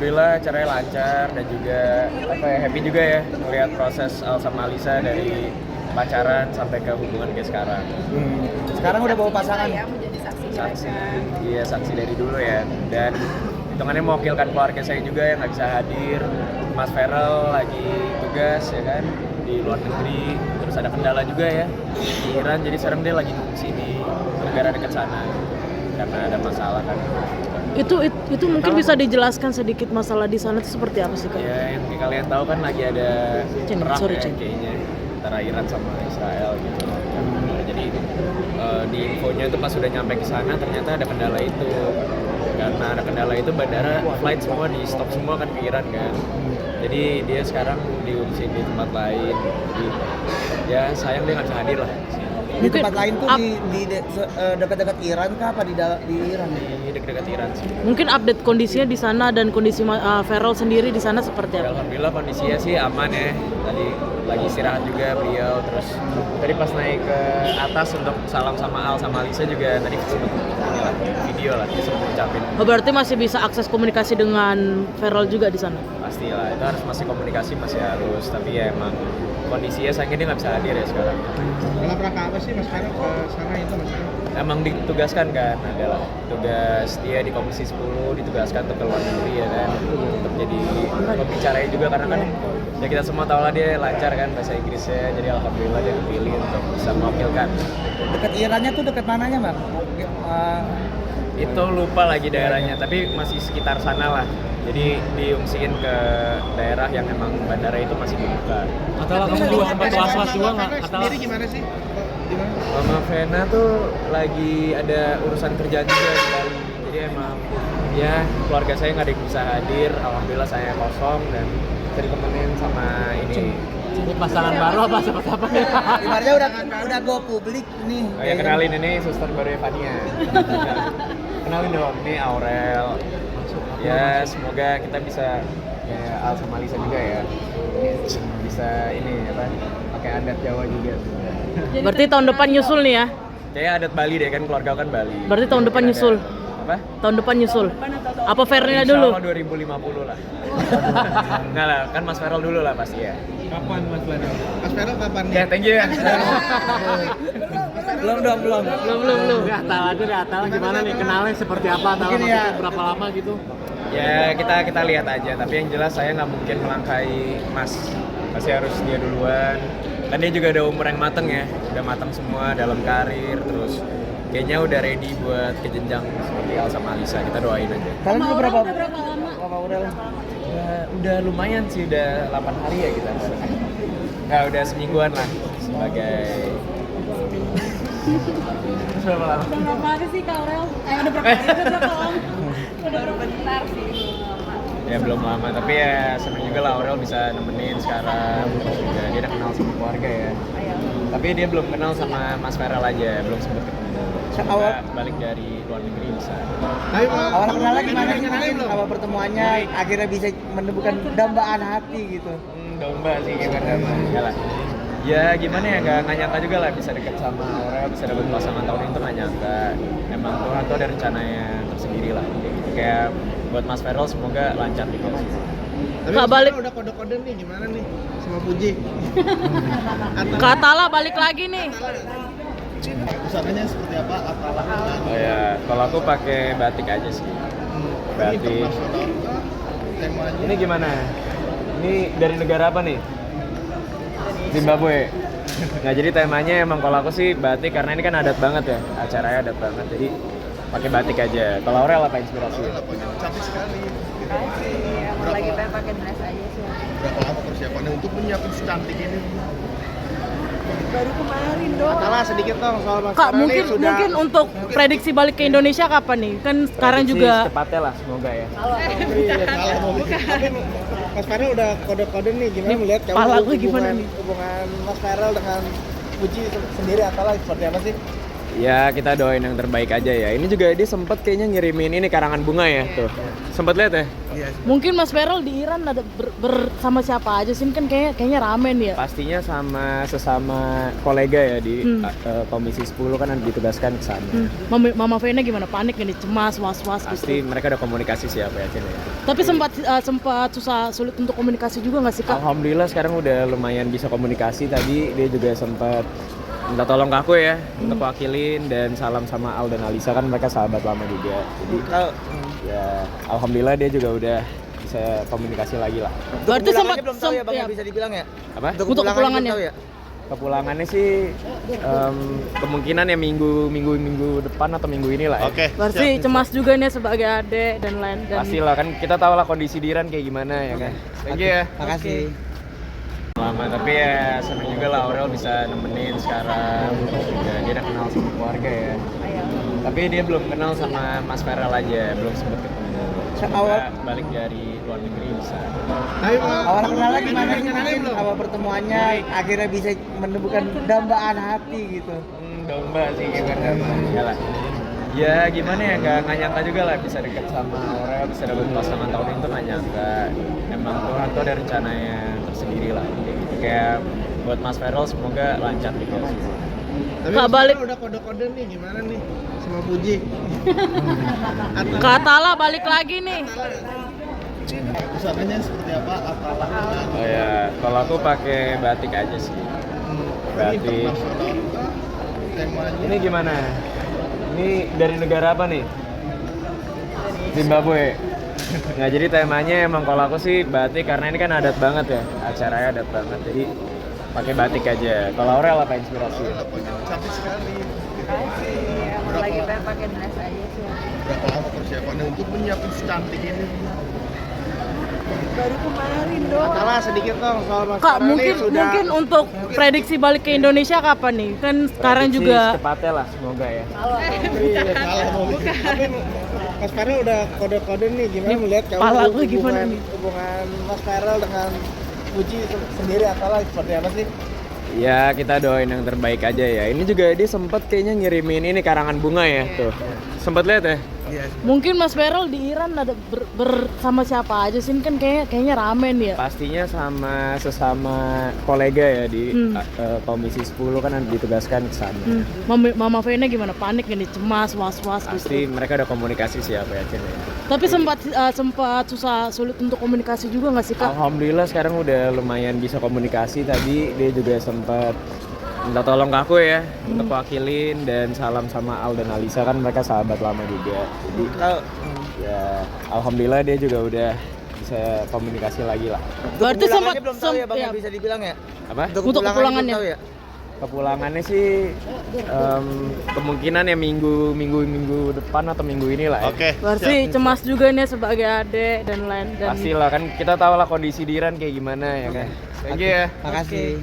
alhamdulillah acaranya lancar dan juga happy juga ya melihat proses Al sama Lisa dari pacaran sampai ke hubungan kayak sekarang. Sekarang udah bawa pasangan ya, menjadi saksi. Iya, saksi dari dulu ya. Dan hitungannya mewakilkan keluarga saya juga yang nggak bisa hadir. Mas Feral lagi tugas ya kan di luar negeri, terus ada kendala juga ya di Iran, jadi sekarang dia lagi ngungsi di negara dekat sana karena ada masalah kan. Itu mungkin bisa dijelaskan sedikit masalah di sana itu seperti apa sih Kak? Ya yang kalian tahu kan lagi ada perang kayaknya antara Iran sama Israel gitu. Jadi di infonya itu pas sudah nyampe ke sana ternyata ada kendala itu. Karena ada kendala itu bandara flight semua di stop semua kan ke Iran kan. Jadi dia sekarang diungsi di tempat lain. Jadi, ya sayang dia nggak bisa hadir lah. Di tempat lain tuh di dekat-dekat Iran kah apa di Iran? Di dekat-dekat Iran sih. Mungkin update kondisinya di sana dan kondisi Feral sendiri di sana seperti Ya, apa? alhamdulillah kondisinya sih aman ya. Tadi lagi istirahat juga beliau, terus tadi pas naik ke atas untuk salam sama Al sama Lisa juga tadi sempat video lah, sempat ucapin. Oh, berarti masih bisa akses komunikasi dengan Feral juga di sana? Pastilah, itu harus masih komunikasi masih harus, tapi ya emang kondisinya sayangnya dia nggak bisa hadir ya sekarang. Dalam rangka apa sih Mas Feral ke sana itu Mas Feral? Emang ditugaskan kan, adalah tugas dia di Komisi 10 ditugaskan untuk ke luar negeri ya kan, untuk jadi pembicaranya juga karena kan ya kita semua tahu lah dia lancar kan bahasa Inggrisnya, jadi alhamdulillah dia dipilih untuk bisa mewakilkan. Dekat Irannya tuh dekat mananya Bang? Itu lupa lagi daerahnya, tapi masih sekitar sana lah. Jadi diungsiin ke daerah yang emang bandara itu masih dibuka. Atau kamu juga sempat was-was juga nggak? Sendiri gimana sih? Gimana? Mama Vena tuh lagi ada urusan kerjaan juga di Bali. Jadi emang ya keluarga saya nggak ada yang bisa hadir. Alhamdulillah saya kosong dan bisa ditemenin sama ini. Ini pasangan baru apa seperti apa nih? Ibaratnya udah go publik nih. Oh, ya kenalin ini suster baru Evania. Kenalin dong, ini Aurel. Ya semoga kita bisa kayak Al sama Lisa juga ya. Bisa ini apa? Pakai adat Jawa juga. Berarti tahun depan nyusul nih ya? Kayak adat Bali deh kan, keluarga kan Bali. Berarti tahun depan nyusul? Apa? Tahun depan nyusul? Apa Fernya Insya dulu? Allah 2050 lah. Enggak lah, kan Mas Feral dulu lah pasti ya. Kapan Mas Feral? Mas Feral kapan nih? Ya, thank you ya. Belum. Udah Atal gimana nih, kenalnya seperti apa, Atal maksudnya berapa lama gitu? Ya kita lihat aja, tapi yang jelas saya nggak mungkin melangkahi Mas. Pasti harus dia duluan. Kan dia juga ada umur yang mateng ya, udah mateng semua dalam karir, terus kayaknya udah ready buat ke jenjang seperti Al sama Lisa. Kita doain aja. Kalian udah berapa lama? Udah lumayan sih, udah 8 hari ya kita. Nah, udah semingguan lah sebagai. Terus berapa lama? Udah berapa hari sih Kak Aurel? Udah berapa lama? Udah bentar sih. Ya belum lama, tapi ya seneng juga lah Aurel bisa nemenin sekarang. Terus juga dia udah kenal sama keluarga ya. Tapi dia belum kenal sama Mas Feral aja, belum sempet ketemu. Semoga balik dari luar negeri bisa. Awal kenalnya gimana sih? Awal pertemuannya akhirnya bisa menemukan dambaan hati gitu. Domba sih gimana? Ya lah. Ya gimana ya, nggak nyangka juga lah bisa deket sama Aurel, bisa dapet pasangan tahun ini tuh nggak nyangka. Emang Tuhan tuh ada rencananya tersendiri lah. Kayak buat Mas Feral semoga lancar di kampus. Tapi Kak, Mas balik. Feral udah kode-kode nih, gimana nih sama Puji? Ke Atala balik lagi nih. Usahannya seperti apa? Atala? Oh ya, kalau aku pakai batik aja sih. Batik. Temanya. Ini gimana? Ini dari negara apa nih? Zimbabwe. Nah jadi temanya emang kalau aku sih batik karena ini kan adat banget ya, acaranya adat banget. Jadi pakai batik aja. Kalau Aurel apa inspirasinya? Cantik sekali. Apalagi pengen pakai dress aja sih. Berapa lama persiapannya untuk menyiapkan secantik ini? Baru kemarin dong. Atala sedikit dong soal Mas Kak, Feral mungkin nih, sudah untuk prediksi balik ke Indonesia kapan nih? Kan sekarang juga Secepatnya lah, semoga ya. salah ngomong. Tapi Mas Feral udah kode-kode nih, gimana melihat kamu pala gue gimana nih? hubungan Mas Feral dengan Puji sendiri Atala seperti apa sih? Ya kita doain yang terbaik aja ya. Ini juga dia sempet kayaknya ngirimin ini karangan bunga ya tuh. Sempet lihat ya? Iya. Mungkin Mas Farel di Iran ada bersama siapa aja sih? Kan kayaknya ramen ya. Pastinya sama sesama kolega ya di Komisi 10 kan ditugaskan ke sana. Mama Vena gimana? Panik gak nih? Cemas, was-was Pasti gitu. mereka udah komunikasi sih apa ya. Tapi sempat susah sulit untuk komunikasi juga nggak sih Kak? Alhamdulillah sekarang udah lumayan bisa komunikasi. Tadi dia juga sempat minta tolong ke aku ya untuk wakilin, dan salam sama Al dan Alisa, kan mereka sahabat lama juga. Jadi ya alhamdulillah dia juga udah bisa komunikasi lagi lah. Berarti sempat belum tahu ya Bang, ya, bisa dibilang ya? Apa? Untuk kepulangannya. belum tahu ya? Kepulangannya sih kemungkinan ya minggu depan atau minggu ini lah ya. Oke. Berarti cemas juga nih sebagai adik dan lain dan Pastilah kan kita tahu lah kondisi di Iran kayak gimana ya kan. Thank you ya. Makasih. Lama, tapi ya seneng juga lah Aurel bisa nemenin sekarang. Juga dia udah kenal sama keluarga ya. Tapi dia belum kenal sama Mas Farel aja, belum sempet ketemu. Semoga balik dari luar negeri bisa. Awal kenalnya gimana sih, mungkin awal pertemuannya akhirnya bisa menemukan dambaan hati gitu. Domba sih gimana lah. Ya gimana ya, nggak nyangka juga lah bisa deket sama Aurel, bisa dapet pasangan tahun itu, nggak nyangka. Emang Tuhan tuh ada rencananya tersendiri lah. Kayak buat Mas Farel semoga lancar gitu. Tapi Kak, Mas balik. Farel udah kode-kode nih, gimana nih sama Puji? Kak Atala balik lagi nih. Usahannya seperti apa? Oh ya, kalau aku pakai batik aja sih. Batik. Temanya Ini gimana? Ini dari negara apa nih? Zimbabwe. Nah jadi temanya emang kalau aku sih batik, karena ini kan adat banget ya, acaranya adat banget. Jadi pakai batik aja. Kalau Aurel apa inspirasi? cantik sekali. Emang lagi pengen pakai dress aja sih. Berapa lama persiapannya untuk menyiapkan secantik ini? Baru kemarin dong. Salah sedikit dong soal Mas Kak, Farel mungkin nih sudah. untuk prediksi balik ke Indonesia kapan nih? Kan sekarang Prediksi juga secepatnya lah, semoga ya. Salah mungkin. Tapi Mas Farel udah kode-kode nih, gimana melihat kamu pala gue gimana nih? hubungan Mas Farel dengan Puji sendiri atau seperti apa sih? Ya kita doain yang terbaik aja ya. Ini juga dia sempet kayaknya ngirimin ini karangan bunga ya tuh. Sempet lihat ya? Iya. mungkin Mas Farel di Iran ada bersama siapa aja sih? Kan kayaknya ramen ya. Pastinya sama sesama kolega ya di Komisi 10 kan ditugaskan ke sana. Mama Vena gimana? Panik gak nih? Cemas, was-was Pasti gitu. mereka udah komunikasi sih apa ya. Tapi sempat susah sulit untuk komunikasi juga nggak sih Kak? Alhamdulillah sekarang udah lumayan bisa komunikasi. Tadi dia juga sempat minta tolong ke aku ya untuk wakilin, dan salam sama Al dan Alisa, kan mereka sahabat lama juga. Jadi ya alhamdulillah dia juga udah bisa komunikasi lagi lah. Berarti Kepulangannya belum tahu ya Bang, ya, ya, bisa dibilang ya? Apa? Untuk kepulangannya. belum tahu ya? Kepulangannya sih kemungkinan ya minggu depan atau minggu ini lah ya. Oke. berarti cemas juga nih sebagai adik dan lain dan Pastilah kan kita tahu lah kondisi di Iran kayak gimana ya kan. Thank you ya. Makasih.